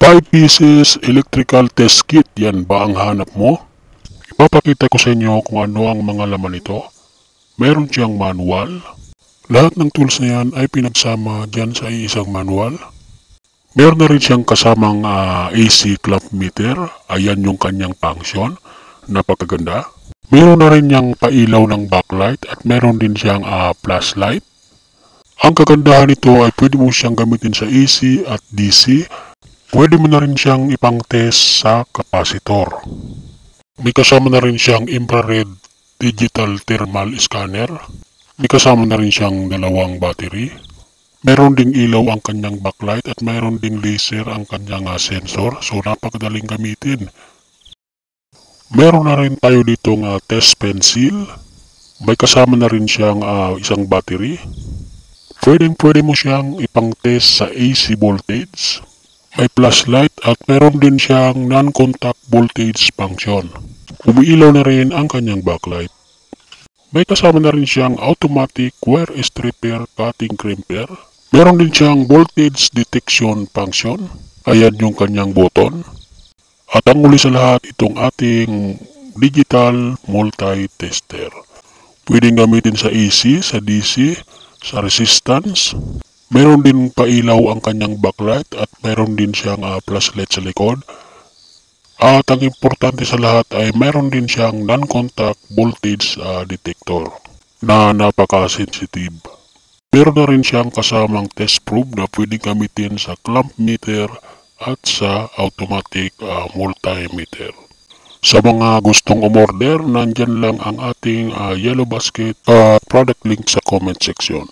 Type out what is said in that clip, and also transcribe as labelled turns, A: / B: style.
A: 5 pieces electrical test kit, yan ba ang hanap mo? Ipapakita ko sa inyo kung ano ang mga laman nito. Meron siyang manual. Lahat ng tools na yan ay pinagsama dyan sa isang manual. Meron na rin siyang kasamang AC clamp meter. Ayan yung kanyang function. Napakaganda. Meron na rin niyang pailaw ng backlight at meron din siyang flashlight. Ang kagandahan nito ay pwede mo siyang gamitin sa AC at DC. Pwede mo na rin siyang ipang-test sa kapasitor. May kasama na rin siyang infrared digital thermal scanner. May kasama na rin siyang dalawang battery. Meron ding ilaw ang kanyang backlight at meron ding laser ang kanyang sensor. So napakadaling gamitin. Meron na rin tayo ditong test pencil. May kasama na rin siyang isang battery. Pwede mo siyang ipang-test sa AC voltage. May flashlight at meron din siyang non-contact voltage function. Umiilaw na rin ang kanyang backlight. May kasama na rin siyang automatic wire stripper cutting crimper. Meron din siyang voltage detection function. Ayan yung kanyang button. At ang uli sa lahat, itong ating digital multi-tester. Pwedeng gamitin sa AC, sa DC, sa resistance. Meron din pailaw ang kanyang backlight at meron din siyang flashlight sa likod. At ang importante sa lahat ay meron din siyang non-contact voltage detector na napaka-sensitive. Meron na rin siyang kasamang test probe na pwedeng gamitin sa clamp meter at sa automatic multimeter. Sa mga gustong umorder, nandyan lang ang ating Yellow Basket product link sa comment section.